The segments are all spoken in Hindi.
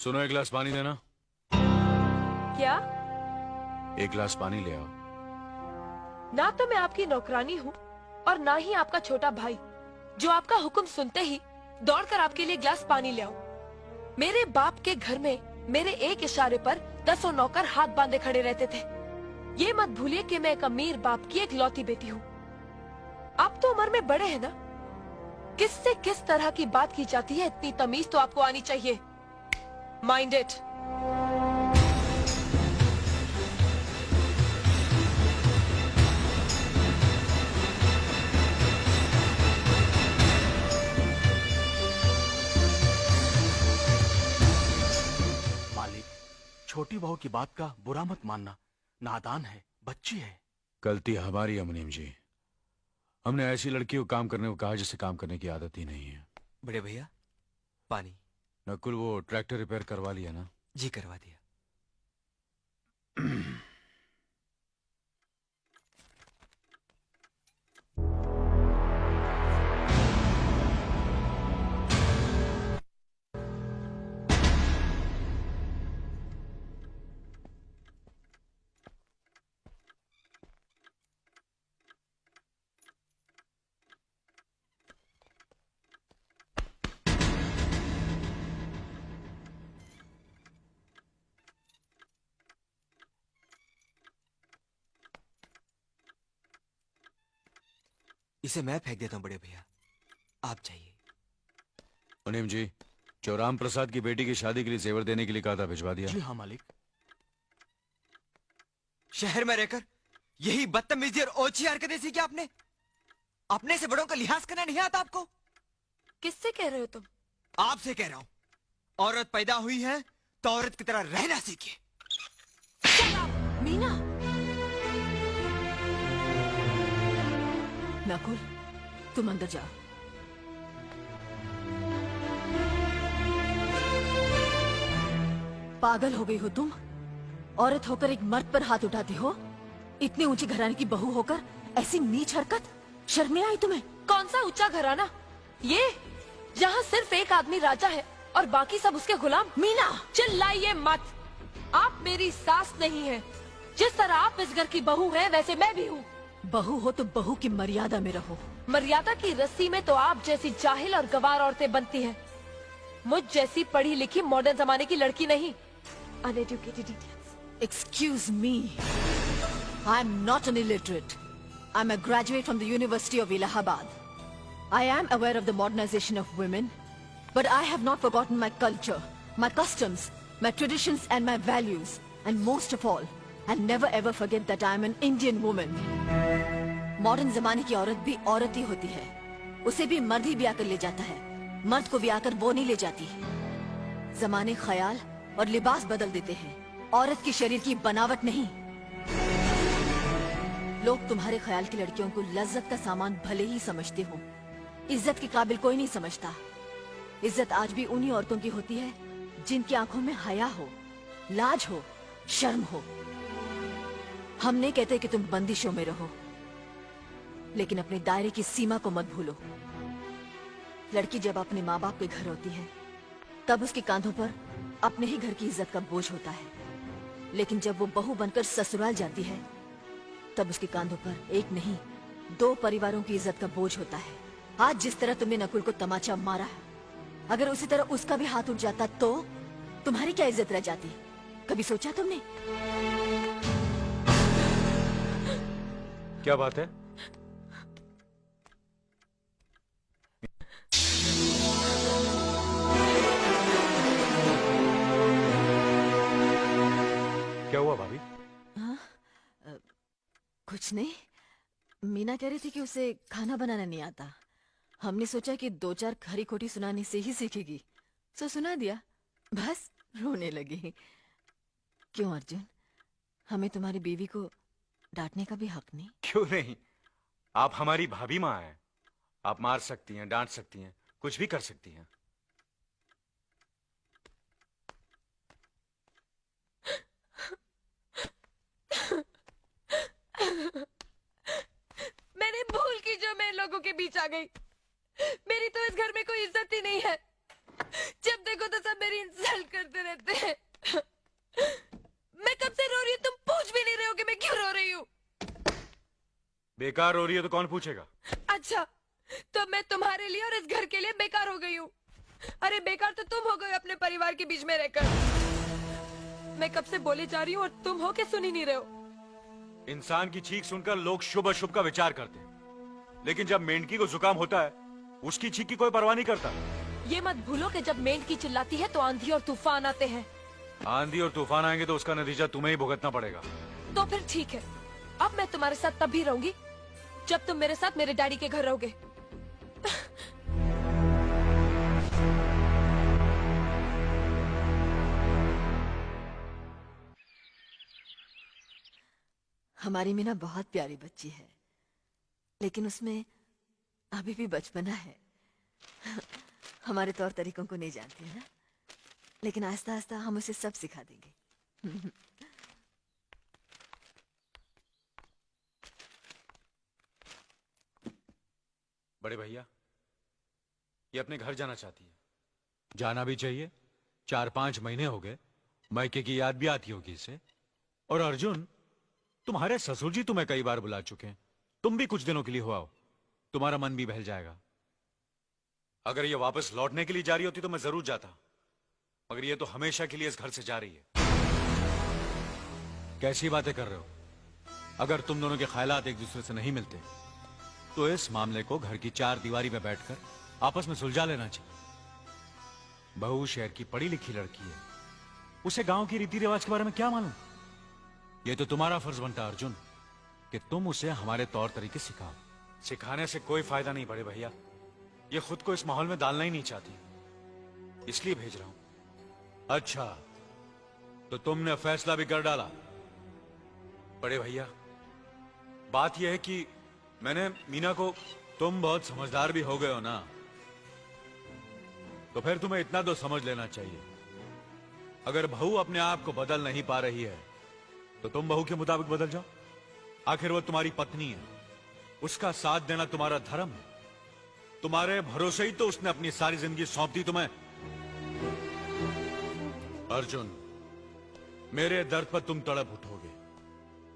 सुनो, एक गिलास पानी देना। क्या? एक गिलास पानी ले आओ। ना तो मैं आपकी नौकरानी हूँ और ना ही आपका छोटा भाई जो आपका हुक्म सुनते ही दौड़कर आपके लिए गिलास पानी ले आओ। मेरे बाप के घर में मेरे एक इशारे पर 10 नौकर हाथ बांधे खड़े रहते थे। ये मत भूलिए कि मैं एक अमीर बाप की एक लौती बेटी हूँ। आप तो उम्र में बड़े हैं ना, किससे किस तरह की बात की जाती है इतनी तमीज तो आपको आनी चाहिए। Mind it. मालिक, छोटी बहू की बात का बुरा मत मानना। नादान है, बच्ची है। गलती हमारी है मुनीम जी। हमने ऐसी लड़की को काम करने को कहा जिसे काम करने की आदत ही नहीं है। बड़े भैया, पानी। नकुल, वो ट्रैक्टर रिपेयर करवा लिया ना? जी करवा दिया। इसे मैं फेंक देता हूँ बड़े भैया, आप जाइए। मुनीम जी, जो राम प्रसाद की बेटी की शादी के लिए जेवर देने के लिए कहा था, भिजवा दिया? जी हाँ मालिक। शहर में रहकर यही बदतमीजी और ओछी हरकतें सीखी आपने? अपने से बड़ों का लिहाज करना नहीं आता आपको? किससे कह रहे हो तुम? आपसे कह रहा हूं। औरत पैदा हुई है तो औरत की तरह रहना सीखिए। मीना, नकुल, तुम अंदर जाओ। पागल हो गई हो तुम? औरत होकर एक मर्द पर हाथ उठाती हो? इतनी ऊंची घराने की बहू होकर ऐसी नीच हरकत, शर्म नहीं आई तुम्हें? कौन सा ऊंचा घराना? ये जहाँ सिर्फ एक आदमी राजा है और बाकी सब उसके गुलाम। मीना, चिल्लाइए मत। आप मेरी सास नहीं है। जिस तरह आप इस घर की बहू हैं, वैसे मैं भी हूँ। बहू हो तो बहू की मर्यादा में रहो। मर्यादा की रस्सी में तो आप जैसी जाहिल और गवार औरतें बनती हैं। मुझ जैसी पढ़ी लिखी मॉडर्न जमाने की लड़की नहीं। Uneducated idiots. Excuse me. I'm not an illiterate. I'm a graduate from the University of Allahabad. I am aware of the modernization of women, but I have not forgotten my culture, my customs, my traditions and my values. And most of all, I'll never ever forget that I'm an Indian woman. Modern जमाने की औरत भी औरत ही होती है। उसे भी मर्द ही ब्याह कर ले जाता है, मर्द को ब्याह कर वो नहीं ले जाती। जमाने ख्याल और लिबास बदल देते हैं, औरत की शरीर की बनावट नहीं। लोग तुम्हारे ख्याल की लड़कियों को लज्जत का सामान भले ही समझते हो, इज्जत के काबिल कोई नहीं समझता। इज्जत आज भी उन्हीं औरतों की होती है जिनकी आंखों में हया हो, लाज हो, शर्म हो। हम नहीं कहते कि तुम बंदिशों में रहो, लेकिन अपने दायरे की सीमा को मत भूलो। लड़की जब अपने माँ बाप के घर होती है, तब उसके कांधों पर अपने ही घर की इज्जत का बोझ होता है। लेकिन जब वो बहू बनकर ससुराल जाती है, तब उसके कांधों पर एक नहीं 2 परिवारों की इज्जत का बोझ होता है। आज जिस तरह तुमने नकुल को तमाचा मारा, अगर उसी तरह उसका भी हाथ उठ जाता तो तुम्हारी क्या इज्जत रह जाती? कभी सोचा तुमने? क्या बात है? क्या हुआ भाभी? कुछ नहीं। मीना कह रही थी कि उसे खाना बनाना नहीं आता। हमने सोचा कि 2-4 खरी खोटी सुनाने से ही सीखेगी, तो सुना दिया। बस रोने लगी। क्यों अर्जुन, हमें तुम्हारी बीवी को डांटने का भी हक नहीं? क्यों नहीं? आप हमारी भाभी माँ हैं। आप मार सकती हैं, डांट सकती हैं, कुछ भी कर सकती हैं। मैंने भूल की जो मैं इन लोगों के बीच आ गई। मेरी तो इस घर में कोई इज्जत ही नहीं है। जब देखो तो सब मेरी इंसल्ट करते रहते हैं। मैं कब से रो रही हूँ, तुम पूछ भी नहीं रहे हो कि मैं क्यों रो रही हूँ। बेकार हो रही है तो कौन पूछेगा? अच्छा, तो मैं तुम्हारे लिए और इस घर के लिए बेकार हो गई हूँ। अरे बेकार तो तुम हो गए अपने परिवार के बीच में रहकर। मैं कब से बोली जा रही हूँ और तुम हो के सुन ही नहीं रहे हो। इंसान की चीख सुनकर लोग शुभ अशुभ का विचार करते हैं, लेकिन जब मेंढकी को जुकाम होता है उसकी चीख की कोई परवाह नहीं करता। ये मत भूलो कि जब मेंढकी चिल्लाती है तो आंधी और तूफान आते हैं। आंधी और तूफान आएंगे तो उसका नतीजा तुम्हें ही भुगतना पड़ेगा। तो फिर ठीक है, अब मैं तुम्हारे साथ तब भी रहूंगी जब तुम मेरे साथ मेरे डैडी के घर रहोगे। हमारी मीना बहुत प्यारी बच्ची है, लेकिन उसमें अभी भी बचपना है। हमारे तौर तरीकों को नहीं जानती है ना, लेकिन आहिस्ता आहिस्ता हम उसे सब सिखा देंगे। बड़े भैया, ये अपने घर जाना चाहती है। जाना भी चाहिए, 4-5 महीने हो गए, मायके की याद भी आती होगी इसे। और अर्जुन, तुम्हारे ससुर जी तुम्हें कई बार बुला चुके हैं, तुम भी कुछ दिनों के लिए हो आओ, तुम्हारा मन भी बहल जाएगा। अगर ये वापस लौटने के लिए जा रही होती तो मैं जरूर जाता, मगर ये तो हमेशा के लिए इस घर से जा रही है। कैसी बातें कर रहे हो? अगर तुम दोनों के ख्यालात एक दूसरे से नहीं मिलते तो इस मामले को घर की 4 दीवारी में बैठकर आपस में सुलझा लेना चाहिए। बहू शहर की पढ़ी लिखी लड़की है, उसे गांव की रीति रिवाज के बारे में क्या मालूम। यह तो तुम्हारा फर्ज बनता है अर्जुन कि तुम उसे हमारे तौर तरीके सिखाओ। सिखाने से कोई फायदा नहीं बड़े भैया, ये खुद को इस माहौल में डालना ही नहीं चाहती, इसलिए भेज रहा हूं। अच्छा, तो तुमने फैसला भी कर डाला? बड़े भैया, बात यह है कि मैंने मीना को, तुम बहुत समझदार भी हो गए हो ना, तो फिर तुम्हें इतना तो समझ लेना चाहिए, अगर बहू अपने आप को बदल नहीं पा रही है तो तुम बहू के मुताबिक बदल जाओ। आखिर वो तुम्हारी पत्नी है, उसका साथ देना तुम्हारा धर्म है। तुम्हारे भरोसे ही तो उसने अपनी सारी जिंदगी सौंप दी तुम्हें। अर्जुन, मेरे दर्द पर तुम तड़प उठोगे,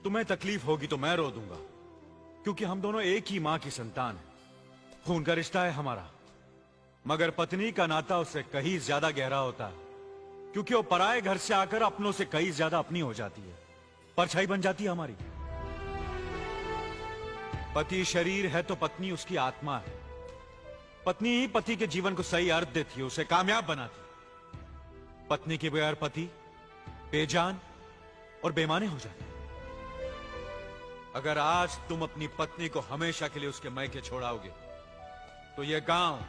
तुम्हें तकलीफ होगी तो मैं रो दूंगा, क्योंकि हम दोनों एक ही मां की संतान हैं, खून का रिश्ता है हमारा। मगर पत्नी का नाता उससे कहीं ज्यादा गहरा होता है, क्योंकि वो पराये घर से आकर अपनों से कहीं ज्यादा अपनी हो जाती है, परछाई बन जाती है हमारी। पति शरीर है तो पत्नी उसकी आत्मा है। पत्नी ही पति के जीवन को सही अर्थ देती है, उसे कामयाब बनाती है। पत्नी के बगैर पति बेजान और बेमाने हो जाते हैं। अगर आज तुम अपनी पत्नी को हमेशा के लिए उसके मायके छोड़ाओगे तो ये गांव,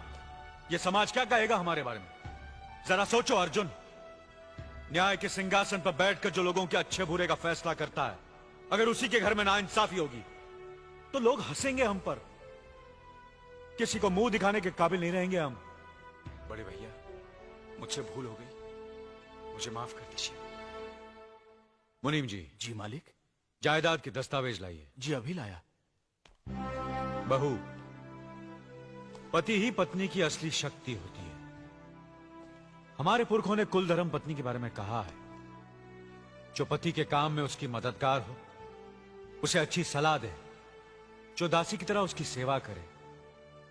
ये समाज क्या कहेगा हमारे बारे में? जरा सोचो अर्जुन, न्याय के सिंहासन पर बैठकर जो लोगों के अच्छे बुरे का फैसला करता है, अगर उसी के घर में नाइंसाफी होगी तो लोग हंसेंगे हम पर, किसी को मुंह दिखाने के काबिल नहीं रहेंगे हम। बड़े भैया, मुझसे भूल हो गई, मुझे माफ कर दीजिए। मुनीम जी। जी मालिक। जायदाद के दस्तावेज लाइए। जी अभी लाया। बहू, पति ही पत्नी की असली शक्ति होती है। हमारे पुरखों ने कुल धर्म पत्नी के बारे में कहा है, जो पति के काम में उसकी मददगार हो, उसे अच्छी सलाह दे, जो दासी की तरह उसकी सेवा करे,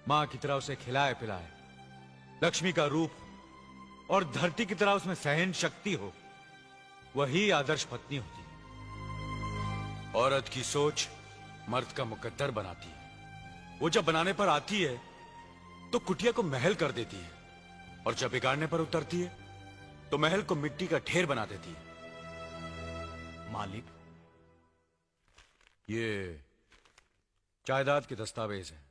मां की तरह उसे खिलाए पिलाए, लक्ष्मी का रूप और धरती की तरह उसमें सहन शक्ति हो, वही आदर्श पत्नी होती है। औरत की सोच मर्द का मुकद्दर बनाती है। वो जब बनाने पर आती है तो कुटिया को महल कर देती है, और जब बिगाड़ने पर उतरती है तो महल को मिट्टी का ढेर बना देती है। मालिक, ये जायदाद के दस्तावेज हैं।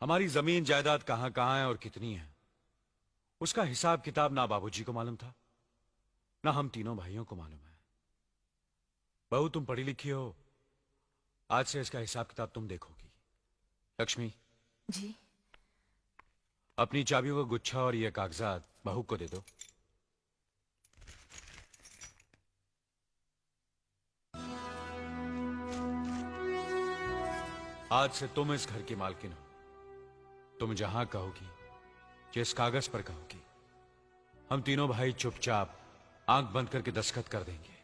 हमारी जमीन जायदाद कहां कहां है और कितनी है, उसका हिसाब किताब ना बाबूजी को मालूम था, ना हम तीनों भाइयों को मालूम है। बहू, तुम पढ़ी लिखी हो, आज से इसका हिसाब किताब तुम देखोगी। लक्ष्मी जी। अपनी चाबियों का गुच्छा और ये कागजात बहू को दे दो। आज से तुम इस घर की मालकिन हो। तुम जहां कहोगी, जिस कागज पर कहोगी, हम तीनों भाई चुपचाप आंख बंद करके दस्तखत कर देंगे।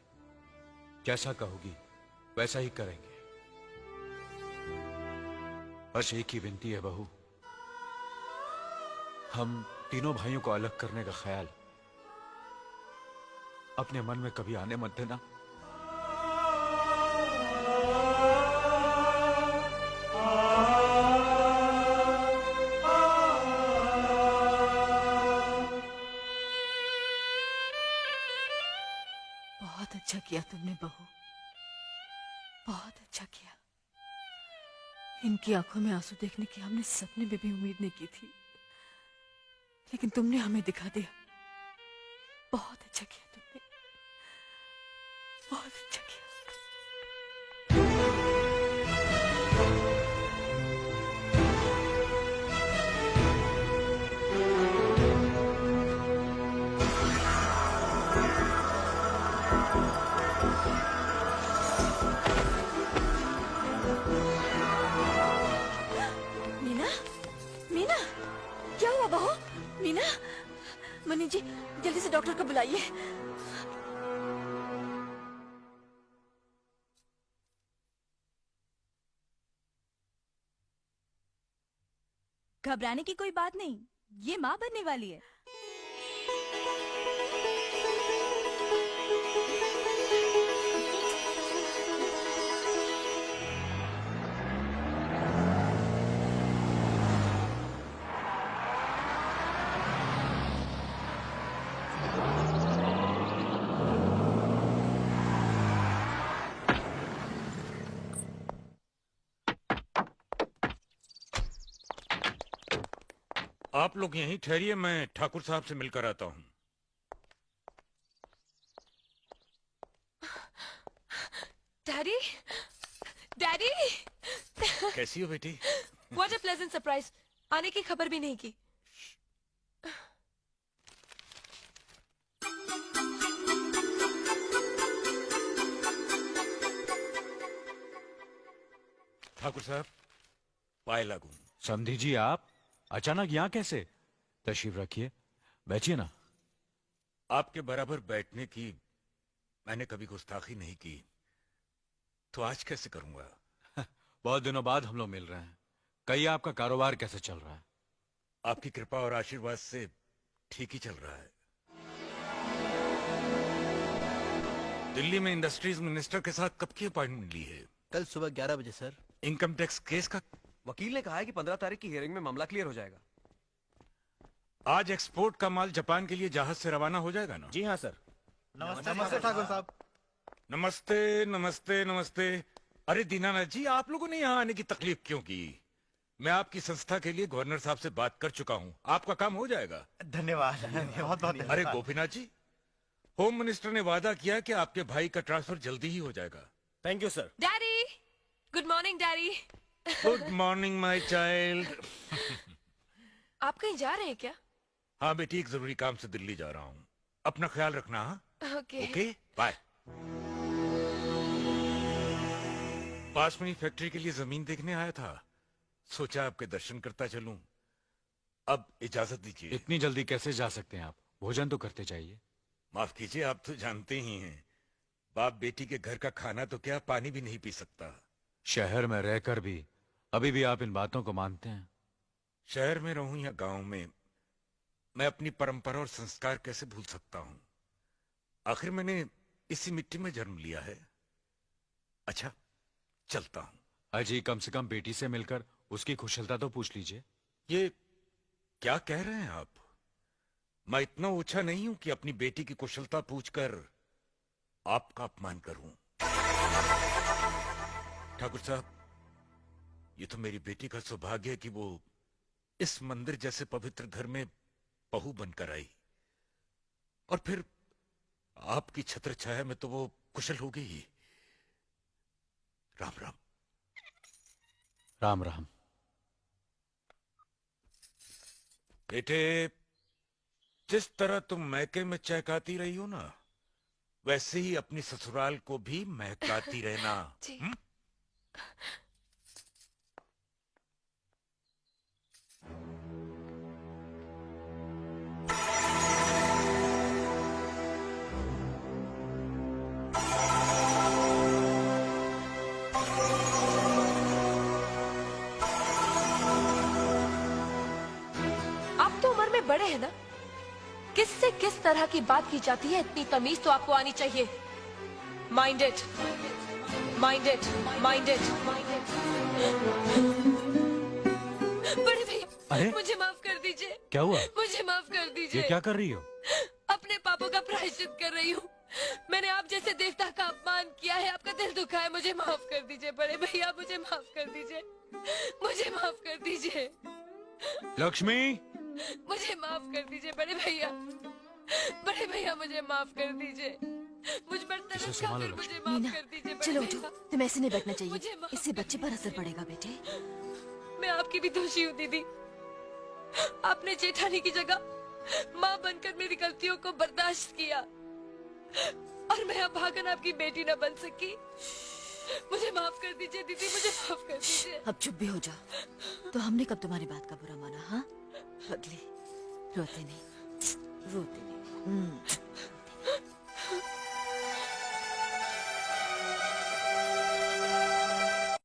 जैसा कहोगी वैसा ही करेंगे। बस एक ही विनती है बहू, हम तीनों भाइयों को अलग करने का ख्याल अपने मन में कभी आने मत देना। बहुत अच्छा किया तुमने बहू, बहुत अच्छा किया। इनकी आंखों में आंसू देखने की हमने सपने में भी उम्मीद नहीं की थी, लेकिन तुमने हमें दिखा दिया। बहुत अच्छा किया तुमने, बहुत अच्छा किया। मीना, मीना, क्या हुआ बहू? मीना, मनी जी जल्दी से डॉक्टर को बुलाइए। घबराने की कोई बात नहीं, ये माँ बनने वाली है। आप लोग यहीं ठहरिए, मैं ठाकुर साहब से मिलकर आता हूँ। डैडी, डैडी, कैसी हो बेटी? What a pleasant surprise. आने की खबर भी नहीं की। ठाकुर साहब, पाए लागू। समधी जी, आप अचानक यहाँ कैसे? तशरीफ रखिए, बैठिए ना। आपके बराबर बैठने की मैंने कभी गुस्ताखी नहीं की, तो आज कैसे करूंगा? बहुत दिनों बाद हम लोग मिल रहे हैं। कहिए, आपका कारोबार कैसे चल रहा है? आपकी कृपा और आशीर्वाद से ठीक ही चल रहा है। दिल्ली में इंडस्ट्रीज मिनिस्टर के साथ कब की अपॉइंटमेंट ली है? कल सुबह 11 बजे सर। इनकम टैक्स केस का वकील ने कहा है कि 15 तारीख की हियरिंग में मामला क्लियर हो जाएगा। आज एक्सपोर्ट का माल जापान के लिए जहाज से रवाना हो जाएगा ना? जी हाँ सर। नमस्ते ठाकुर साहब। नमस्ते नमस्ते नमस्ते। अरे दीनानाथ जी, आप लोगों ने यहाँ आने की तकलीफ क्यों की? मैं आपकी संस्था के लिए गवर्नर साहब से बात कर चुका हूँ, आपका काम हो जाएगा। धन्यवाद, बहुत बहुत अरे गोपीनाथ जी, होम मिनिस्टर ने वादा किया कि आपके भाई का ट्रांसफर जल्दी ही हो जाएगा। Thank you sir. Daddy, good morning daddy. Good morning my child. आप कहीं जा रहे हैं क्या? हाँ बेटी, एक जरूरी काम से दिल्ली जा रहा हूँ, अपना ख्याल रखना। हाँ, ओके। Okay, bye. पास में ही फैक्ट्री के लिए जमीन देखने आया था, सोचा आपके दर्शन करता चलूं। अब इजाजत दीजिए। इतनी जल्दी कैसे जा सकते हैं आप? भोजन तो करते जाइए। माफ कीजिए, आप तो जानते ही हैं, बाप बेटी के घर का खाना तो क्या, पानी भी नहीं पी सकता। शहर में रहकर भी अभी भी आप इन बातों को मानते हैं? शहर में रहूं या गांव में, मैं अपनी परंपरा और संस्कार कैसे भूल सकता हूं? आखिर मैंने इसी मिट्टी में जन्म लिया है। अच्छा, चलता हूं। अजी, कम से कम बेटी से मिलकर उसकी कुशलता तो पूछ लीजिए। ये क्या कह रहे हैं आप? मैं इतना ऊंचा नहीं हूं कि अपनी बेटी की कुशलता पूछकर आपका अपमान करूं। ठाकुर साहब, ये तो मेरी बेटी का सौभाग्य है कि वो इस मंदिर जैसे पवित्र घर में बहू बनकर आई, और फिर आपकी छत्र छाया में तो वो कुशल हो गई ही। राम राम। राम राम। बेटे, जिस तरह तुम मैके में चहकाती रही हो ना, वैसे ही अपनी ससुराल को भी महकाती रहना। जी। बड़े हैं ना, किससे किस तरह की बात की जाती है इतनी तमीज तो आपको आनी चाहिए। Mind it, mind it, mind it. बड़े भैया, अरे? मुझे माफ कर दीजिए। क्या हुआ? मुझे माफ कर ये दीजिए। क्या कर रही हो? अपने पापों का प्रायश्चित कर रही हूँ। मैंने आप जैसे देवता का अपमान किया है, आपका दिल दुखा है, मुझे माफ कर दीजिए बड़े भैया, मुझे माफ कर दीजिए, मुझे माफ कर दीजिए, लक्ष्मी, मुझे माफ कर दीजिए बड़े भैया, बड़े भैया मुझे माफ कर दीजिए, मुझ पर तरस इसे खा संभालो, कर मुझे मीना, माफ कर दीजिए बड़े चलो उठो, भैया। तुम्हें ऐसे नहीं बैठना मुझे चाहिए, माफ इससे कर बच्चे पर असर दीजिए। पड़ेगा बेटे। मैं आपकी भी दोषी हूँ दीदी। आपने जेठानी की जगह माँ बनकर मेरी गलतियों को बर्दाश्त किया और मैं अब भागन आपकी बेटी न बन सकी। मुझे माफ कर दीजिए दीदी, मुझे माफ कर दीजिए। अब चुप भी हो जाओ। तो हमने कब तुम्हारी बात का बुरा माना? हाँ पगली, रोते नहीं, रोते नहीं।